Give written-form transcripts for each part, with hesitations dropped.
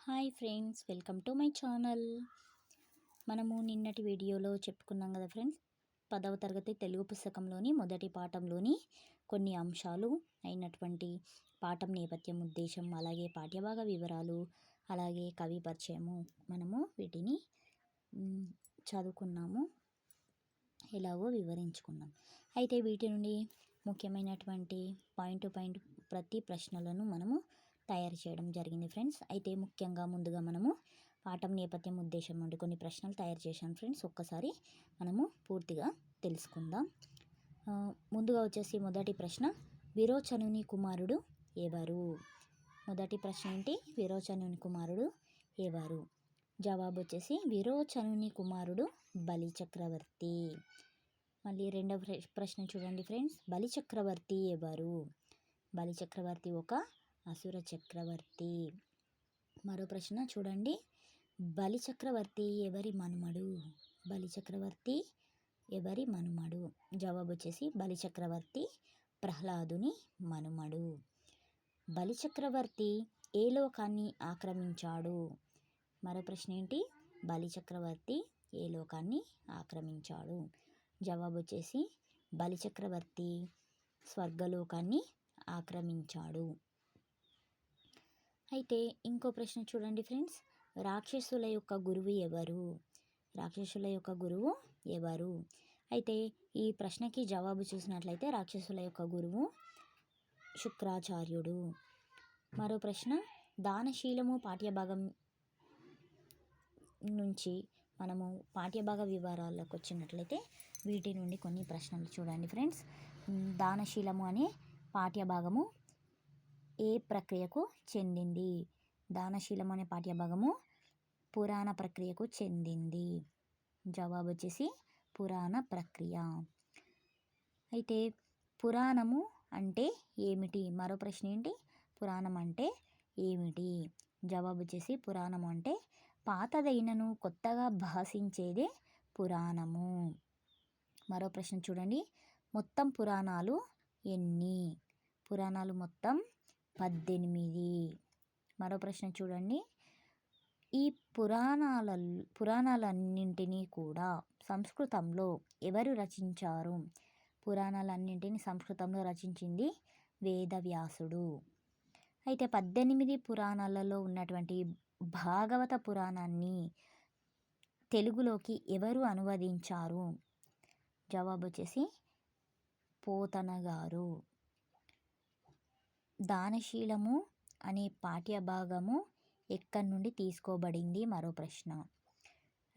Hi friends, welcome to my channel. మనము నిన్నటి వీడియోలో చెప్పుకున్నాం కదా ఫ్రెండ్స్, 10వ తరగతి తెలుగు పుస్తకంలోని మొదటి పాఠంలోని కొన్ని అంశాలు అయినటువంటి పాఠం నేపథ్యం, ఉద్దేశం, అలాగే పాఠ్యభాగ వివరాలు, అలాగే కవి పరిచయము మనము వీటిని చదువుకున్నాము, ఎలాగో వివరించుకున్నాం. అయితే వీటి నుండి ముఖ్యమైనటువంటి పాయింట్ టు పాయింట్ ప్రతి ప్రశ్నలను మనము తయారు చేయడం జరిగింది ఫ్రెండ్స్. అయితే ముఖ్యంగా ముందుగా మనము పాఠం నేపథ్యం, ఉద్దేశం నుండి కొన్ని ప్రశ్నలు తయారు చేశాను ఫ్రెండ్స్. ఒక్కసారి మనము పూర్తిగా తెలుసుకుందాం. ముందుగా వచ్చేసి మొదటి ప్రశ్న, విరోచనుని కుమారుడు ఎవరు? మొదటి ప్రశ్న ఏంటి? విరోచనుని కుమారుడు ఎవరు? జవాబు వచ్చేసి విరోచనుని కుమారుడు బలిచక్రవర్తి. మళ్ళీ రెండవ ప్రశ్న చూడండి ఫ్రెండ్స్, బలిచక్రవర్తి ఎవరు? బలిచక్రవర్తి ఒక అసుర చక్రవర్తి. మరో ప్రశ్న చూడండి, బలిచక్రవర్తి ఎవరి మనుమడు? బలిచక్రవర్తి ఎవరి మనుమడు? జవాబు వచ్చేసి బలిచక్రవర్తి ప్రహ్లాదుని మనుమడు. బలిచక్రవర్తి ఏ లోకాన్ని ఆక్రమించాడు? మరో ప్రశ్న ఏంటి? బలిచక్రవర్తి ఏ లోకాన్ని ఆక్రమించాడు? జవాబు వచ్చేసి బలిచక్రవర్తి స్వర్గలోకాన్ని ఆక్రమించాడు. అయితే ఇంకో ప్రశ్న చూడండి ఫ్రెండ్స్, రాక్షసుల యొక్క గురువు ఎవరు? రాక్షసుల యొక్క గురువు ఎవరు? అయితే ఈ ప్రశ్నకి జవాబు చూసినట్లయితే రాక్షసుల యొక్క గురువు శుక్రాచార్యుడు. మరో ప్రశ్న, దానశీలము పాఠ్యభాగం నుంచి మనము పాఠ్యభాగ వివరాల్లోకి వచ్చినట్లయితే వీటి నుండి కొన్ని ప్రశ్నలు చూడండి ఫ్రెండ్స్. దానశీలము అనే పాఠ్యభాగము ఏ ప్రక్రియకు చెందింది? దానశీలం అనే పాఠ్యభాగము పురాణ ప్రక్రియకు చెందింది. జవాబు వచ్చేసి పురాణ ప్రక్రియ. అయితే పురాణము అంటే ఏమిటి? మరో ప్రశ్న ఏంటి? పురాణం అంటే ఏమిటి? జవాబు వచ్చేసి పురాణము అంటే పాతదైనను కొత్తగా భాషించేదే పురాణము. మరో ప్రశ్న చూడండి, మొత్తం పురాణాలు ఎన్ని? పురాణాలు మొత్తం 18. మరో ప్రశ్న చూడండి, ఈ పురాణాలన్నింటినీ కూడా సంస్కృతంలో ఎవరు రచించారు? పురాణాలన్నింటినీ సంస్కృతంలో రచించింది వేదవ్యాసుడు. అయితే 18 పురాణాలలో ఉన్నటువంటి భాగవత పురాణాన్ని తెలుగులోకి ఎవరు అనువదించారు? జవాబు వచ్చేసి పోతన గారు. దానశీలము అనే పాఠ్యభాగము ఎక్కడి నుండి తీసుకోబడింది? మరో ప్రశ్న.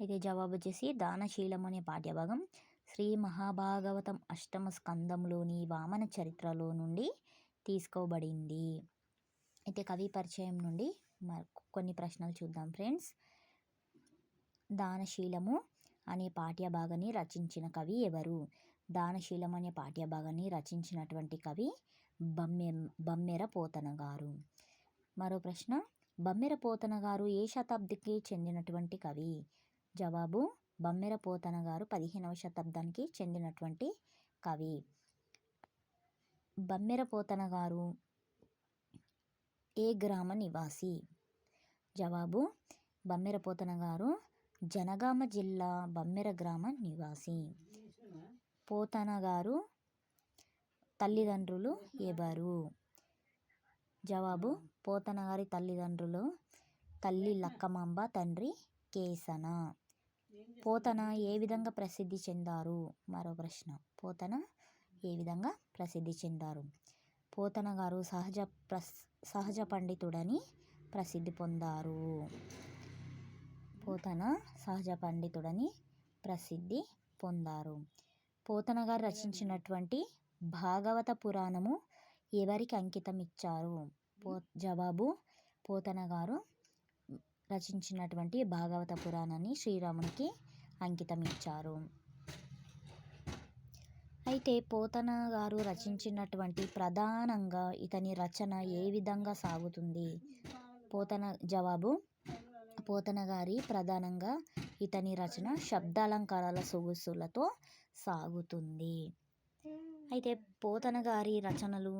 అయితే జవాబు వచ్చేసి దానశీలము అనే పాఠ్యభాగం శ్రీ మహాభాగవతం 8వ స్కందంలోని వామన చరిత్రలో నుండి తీసుకోబడింది. అయితే కవి పరిచయం నుండి కొన్ని ప్రశ్నలు చూద్దాం ఫ్రెండ్స్. దానశీలము అనే పాఠ్యభాగాన్ని రచించిన కవి ఎవరు? దానశీలం అనే పాఠ్యభాగాన్ని రచించినటువంటి కవి బమ్మెర పోతన గారు. మరో ప్రశ్న, బమ్మెర పోతన గారు ఏ శతాబ్దికి చెందినటువంటి కవి? జవాబు బమ్మెర పోతన గారు 15వ శతాబ్దానికి చెందినటువంటి కవి. బమ్మెర పోతన గారు ఏ గ్రామ నివాసి? జవాబు బమ్మెర పోతన గారు జనగామ జిల్లా బమ్మెర గ్రామ నివాసి. పోతన గారు తల్లిదండ్రులు ఎవరు? జవాబు పోతన గారి తల్లిదండ్రులు తల్లి లక్కమాంబ, తండ్రి కేసన. పోతన ఏ విధంగా ప్రసిద్ధి చెందారు? మరో ప్రశ్న, పోతన ఏ విధంగా ప్రసిద్ధి చెందారు? పోతన గారు సహజ పండితుడని ప్రసిద్ధి పొందారు. పోతన సహజ పండితుడని ప్రసిద్ధి పొందారు. పోతన గారు రచించినటువంటి భాగవత పురాణము ఎవరికి అంకితం ఇచ్చారు? జవాబు పోతన గారు రచించినటువంటి భాగవత పురాణాన్ని శ్రీరామునికి అంకితం ఇచ్చారు. అయితే పోతన గారు రచించినటువంటి ప్రధానంగా ఇతని రచన ఏ విధంగా సాగుతుంది? జవాబు పోతన గారి ప్రధానంగా ఇతని రచన శబ్దాలంకారాల సొగసులతో సాగుతుంది. అయితే పోతన గారి రచనలు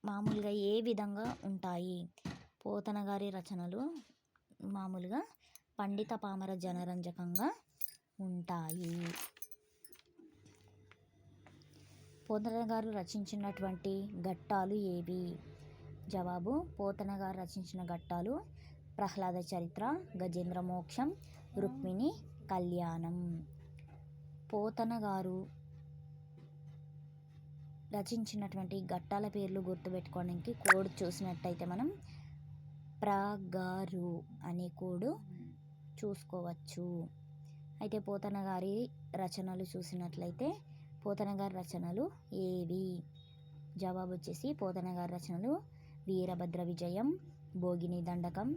మామూలుగా ఏ విధంగా ఉంటాయి? పోతన గారి రచనలు మామూలుగా పండిత పామర జనరంజకంగా ఉంటాయి. పోతన గారు రచించినటువంటి ఘట్టాలు ఏవి? జవాబు: పోతన గారు రచించిన ఘట్టాలు ప్రహ్లాద చరిత్ర, గజేంద్ర మోక్షం, రుక్మిణి కళ్యాణం. పోతన గారు రచించినటువంటి ఘట్టాల పేర్లు గుర్తుపెట్టుకోవడానికి కోడ్ చూసినట్టయితే మనం ప్రగారు అనే కోడ్ చూసుకోవచ్చు. అయితే పోతన గారి రచనలు చూసినట్లయితే పోతన గారి రచనలు ఏవి? జవాబు వచ్చేసి పోతన గారి రచనలు వీరభద్ర విజయం, భోగిని దండకం,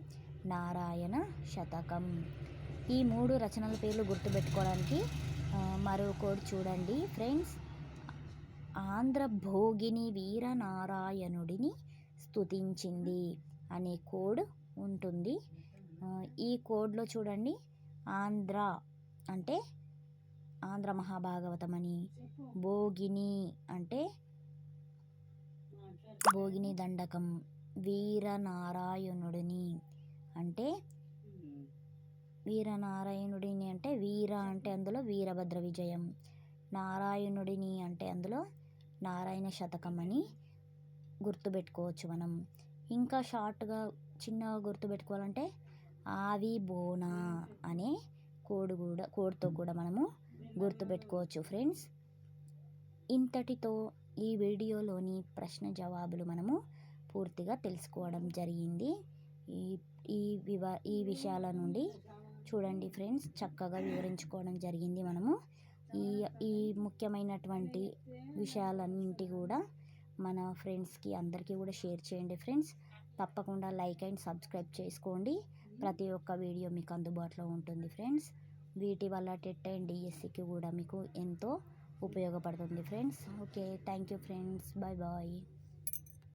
నారాయణ శతకం. ఈ 3 రచనల పేర్లు గుర్తుపెట్టుకోవడానికి మరో కోడ్ చూడండి ఫ్రెండ్స్. ఆంధ్ర భోగిని వీరనారాయణుడిని స్తుతించింది అనే కోడ్ ఉంటుంది. ఈ కోడ్లో చూడండి, ఆంధ్ర అంటే ఆంధ్ర మహాభాగవతం అని, భోగిని అంటే భోగిని దండకం, వీరనారాయణుడిని అంటే వీరనారాయణుడిని అంటే వీర అంటే అందులో వీరభద్ర విజయం, నారాయణుడిని అంటే అందులో నారాయణ శతకం అని గుర్తుపెట్టుకోవచ్చు మనం. ఇంకా షార్ట్గా చిన్నగా గుర్తుపెట్టుకోవాలంటే ఆవి బోనా అనే కోడ్తో కూడా మనము గుర్తుపెట్టుకోవచ్చు ఫ్రెండ్స్. ఇంతటితో ఈ వీడియోలోని ప్రశ్న జవాబులు మనము పూర్తిగా తెలుసుకోవడం జరిగింది. ఈ విషయాల నుండి చూడండి ఫ్రెండ్స్, చక్కగా వివరించుకోవడం జరిగింది మనము. ఈ ముఖ్యమైనటువంటి విషయాలన్నింటి కూడా మన ఫ్రెండ్స్కి అందరికీ కూడా షేర్ చేయండి ఫ్రెండ్స్. తప్పకుండా లైక్ అండ్ సబ్స్క్రైబ్ చేసుకోండి. ప్రతి ఒక్క వీడియో మీకు అందుబాటులో ఉంటుంది ఫ్రెండ్స్. వీటి వల్ల టెట్ అండ్ డిఎస్సికి కూడా మీకు ఎంతో ఉపయోగపడుతుంది friends. Okay, thank you friends. Bye bye.